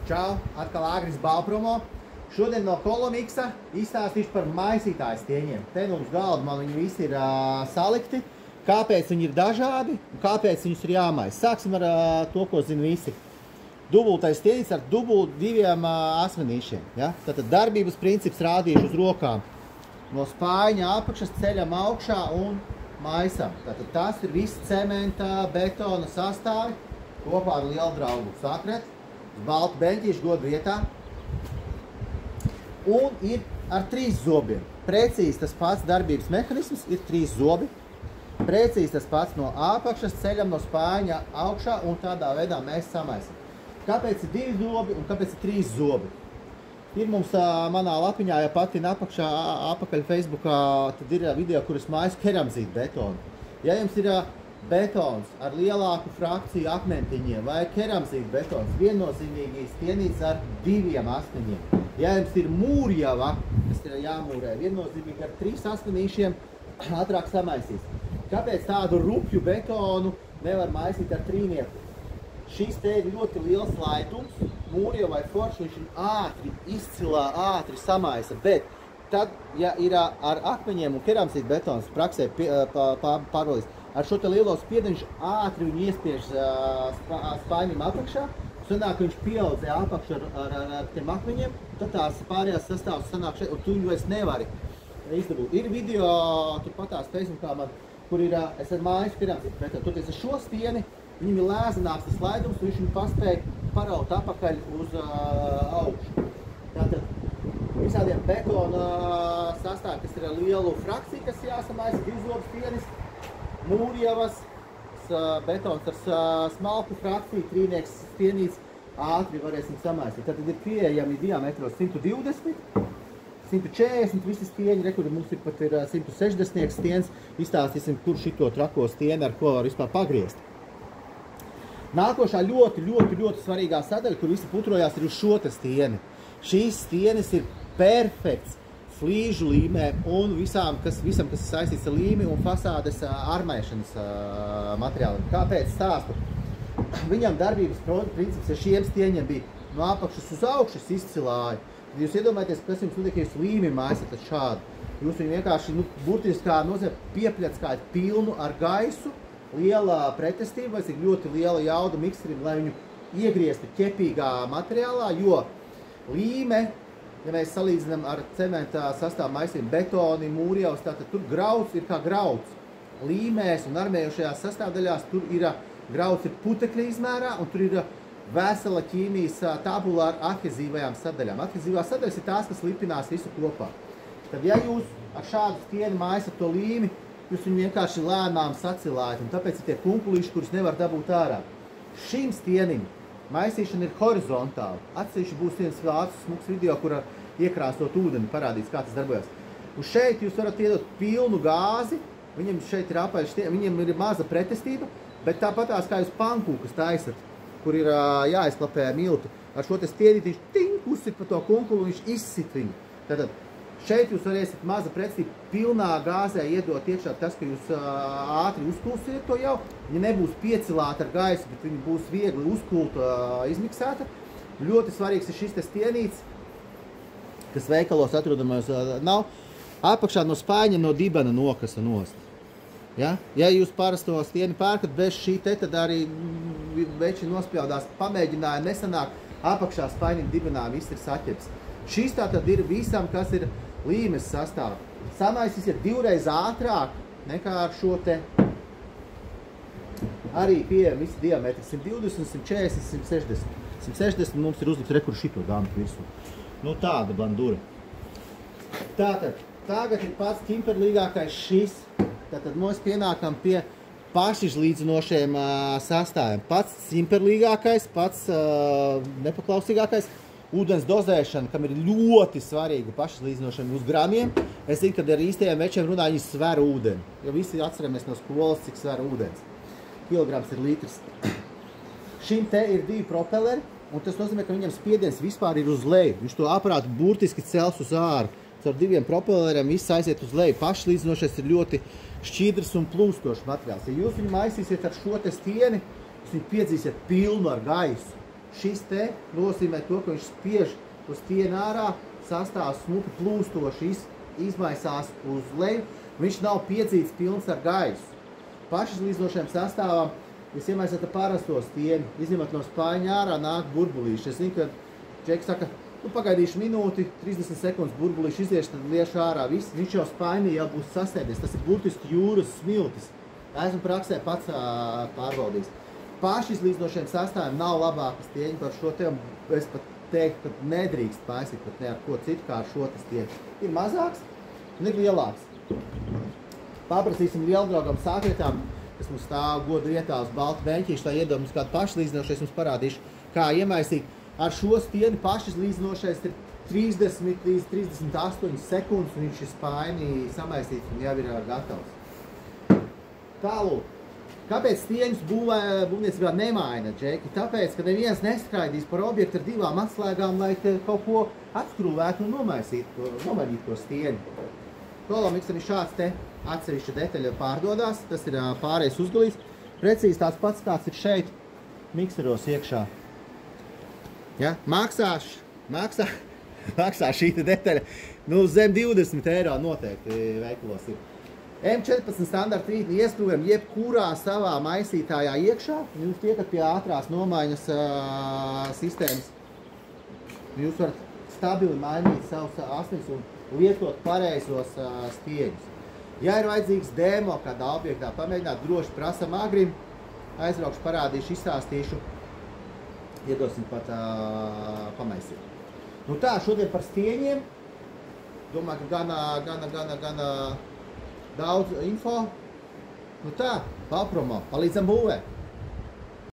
Čau, atkal Agris Balpromo. Šodien no Kolomiksa izstāstīšu par maisītāju stieņiem. Te nu uz galda man viņi visi ir salikti, kāpēc viņi ir dažādi un kāpēc viņus ir jāmaisa. Sāksim ar to, ko zina visi. Dubultais stieņis ar diviem asmenīšiem. Ja? Tātad darbības princips rādīšu uz rokām. No spāņa apakšas ceļam augšā un maisam. Tātad tas ir viss cementa, betona sastāvi kopā ar lielu draugu. Sakret, baltu beņķīšu godu vietā. Un ir ar 3 zobiem. Precīzi tas pats darbības mehānisms ir 3 zobi. Precīzi tas pats no apakšas ceļam no spāņa augšā un tādā veidā mēs samaisam. Kāpēc ir 2 zobi un kāpēc ir 3 zobi? Ir mums manā lapiņā, ja patina apakšā, apakaļ Facebookā, tad ir video, kur es maisu keramzītu betonu. Ja jums ir betons ar lielāku frakciju akmentiņiem vai keramzītu betons, viennozīmīgi stienīts ar 2 asmeņiem. Ja jums ir mūrjava, kas ir jāmūrē, viennozīmīgi ar 3 asmenīšiem ātrāk samaisīs. Kāpēc tādu rupju betonu nevar maisīt ar 3? Šis te ir ļoti liels laitums, mūrjava vai forši, viņš ir ātri izcilā, ātri samaisa, bet tad, ja ir ar akmeņiem un keramzītu betons praksē pārvalīs, ar šo te lielo spiedienu viņš ātri viņu iespiež spainim apakšā, sanāk, ka viņš pieaudzē apakšu ar tiem akmeņiem, tad tās pārējās sastāvs sanāk šeit, un tu viņu vairs nevari izdabūt. Ir video, turpatās Facebookā man, kur ir, es ar mājas keramzītu betonu, toties ar šo stieni, viņam ir lēzināks tas laidums, un viņš viņu paspēja paraut apakaļ uz augšu. Tātad visādiem betona sastāvi, kas ir ar lielu frakciju, kas jāsamaisa, 2 zobu stienis, mūrjavas, betons ar smalku frakciju, 3 stienīts, ātri varēsim samaisīt. Tad ir pieejami diametros 120, 140 visi stieņi, kur mums ir pat ir 160 stiens. Izstāstīsim, kur šito trako stieni, ar ko var vispār pagriezt. Nākošā ļoti svarīgā sadaļa, kur visi putrojās, ir uz šo te stieni. Šīs stienis ir perfekts flīžu līmēm un visam, kas ir saistīts ar līmi un fasādes armēšanas materiāliem. Kāpēc stāstu? Viņam darbības princips ar šiem stieņiem bija no apakšas uz augšas izcilāja. Jūs iedomājaties, kas jums notiek, ja jūs līmi maisat šādu. Jūs viņu vienkārši, burtiski kā nozīmē piepļats kā pilnu ar gaisu, liela pretestība, vai ir ļoti liela jauda mikserim, lai viņu iegrieztu ķepīgā materiālā, jo līme, ja mēs salīdzinām ar cementā sastāvu maisiem betoni, mūrjavas, tātad tur grauds ir kā grauds. Līmēs un armējušajās sastāvdaļās tur ir grauds ir putekļa izmērā un tur ir vesela ķīmijas tabula ar adhezīvajām sadaļām. Adhezīvās sadaļas ir tās, kas lipinās visu kopā. Tad, ja jūs ar šādu stieni maisat to līmi, jūs viņu vienkārši lēnām sacilājat, un tāpēc ir tie kumpulīši, kurus nevar dabūt ārā. Šim stienim maisīšana ir horizontāli. Atsevišķi būs viens vārds smuks video, kur iekrāsot ūdeni parādīts, kā tas darbojas. Un šeit jūs varat iedot pilnu gāzi, viņam šeit ir apaļš stieni, viņam ir maza pretestība, bet tāpatās kā jūs pankūkas taisat, kur ir jāizklapē miltu, ar šo te stienīti viņš uzsit pa to kunkulu un viņš izsit viņu. Tātad šeit jūs varēsiet maza pretestība pilnā gāzē iedot iekšā tas, ka jūs ātri uzkulsiet to jau. Viņa nebūs piecilāta ar gaisu, bet viņa būs viegli uzkulta, izmiksēta. Ļoti svarīgs ir šis te stienīts, kas veikalos atrodamais nav. Apakšā no spāņa no dibena nokasa nost. Ja jūs parasto stieni pērkat bez šī te, tad arī veči nospļaudās, pamēģināja, nesanāk, apakšā spainim dibenā viss ir saķeps. Šis tātad ir visam, kas ir līmes sastāv. Samaisīsiet 2 reiz ātrāk nekā ar šo te. Arī pieejam visi diametri 120, 140, 160. 160 mums ir uzlikt rekur šito dāmu virsmu. Nu tāda bandura. Tātad, tagad ir pats ķimperlīgākais šis. Tātad mēs pienākam pie pašizlīdzinošiem sastāviem. Pats simperlīgākais, pats nepaklausīgākais, ūdens dozēšana, kam ir ļoti svarīga pašizlīdzinošiem uz gramiem. Es zinu, kad ar īstajiem večiem runā, viņi sver ūdeni. Jo visi atceramies no skolas, cik sver ūdens. Kilograms ir litrs. Šim te ir 2 propeleri, un tas nozīmē, ka viņam spiediens vispār ir uz leju. Viņš to aparātu burtiski cels uz āru. Ar 2 propeleriem viss aiziet uz leju. Pašlīdzinošais ir ļoti šķidrs un plūstošs materiāls. Ja jūs viņu maisīsiet ar šo te stieni, jūs viņu piedzīsiet pilnu ar gaisu. šis te nozīmē to, ka viņš spiež uz stieni ārā, sastāvs smuki plūstoši izmaisās uz leju, viņš nav piedzīts pilns ar gaisu. Pašizlīdzinošajam sastāvam, jūs iemaisāt parasto stieni, izņemot no spaiņa ārā, nāk burbulīši. Es zinu, ka Džeki saka, pagaidīšu minūti, 30 sekundes burbulīši izieš, tad liešu ārā viss. Viņš jau spainī jau būs sasēdies. Tas ir burtiski jūras smiltis. Esmu praksē pats pārbaudījis. Pašizlīdzinošajiem sastāviem nav labākas stieņi par šo te, es pat teiktu, ka nedrīkst paisīt pat ne ar ko citu kā ar šo te stieņu. Ir mazāks un ir lielāks. Paprasīsim lieldraugam sākrietām, kas mums stāv godu vietā uz baltu beņķīšu, tā iedomājums kādu pašizlīdzinošais mums parādīšu, kā iemaisīt. Ar šo stieni pašizlīdzinošais ir 30 līdz 38 sekundes, un viņš ir spainī samaisīts un jau ir gatavs. Tālūk. Kāpēc stieņus būvniecībā nemaina, Džeki? Tāpēc, ka neviens neskraidīs par objektu ar divām atslēgām, lai kaut ko atskrūvētu un nomainītu to stieni. Kolomix arī šāds te atsevišķa detaļa pārdodās, tas ir pārējais uzgalīs. Precīzi tāds pats, kāds ir šeit mikseros iekšā. Ja? Maksā šī detaļa, zem 20 eiro noteikti veikalos ir. M14 standarta rītni ieskrūvējam jebkurā savā maisītājā iekšā. Jūs tiekat pie ātrās nomaiņas sistēmas. Jūs varat stabili mainīt savus asnis un lietot pareizos stieņus. Ja ir vajadzīgs demo kādā objektā, pamēģināt droši prasam agrim, aizbraukšu, parādīšu, izstāstīšu, iedosim pat pamaisīt. Nu tā, šodien par stieņiem. Domāju, ka gana daudz info. Nu tā, palpromo, palīdzam būvēt.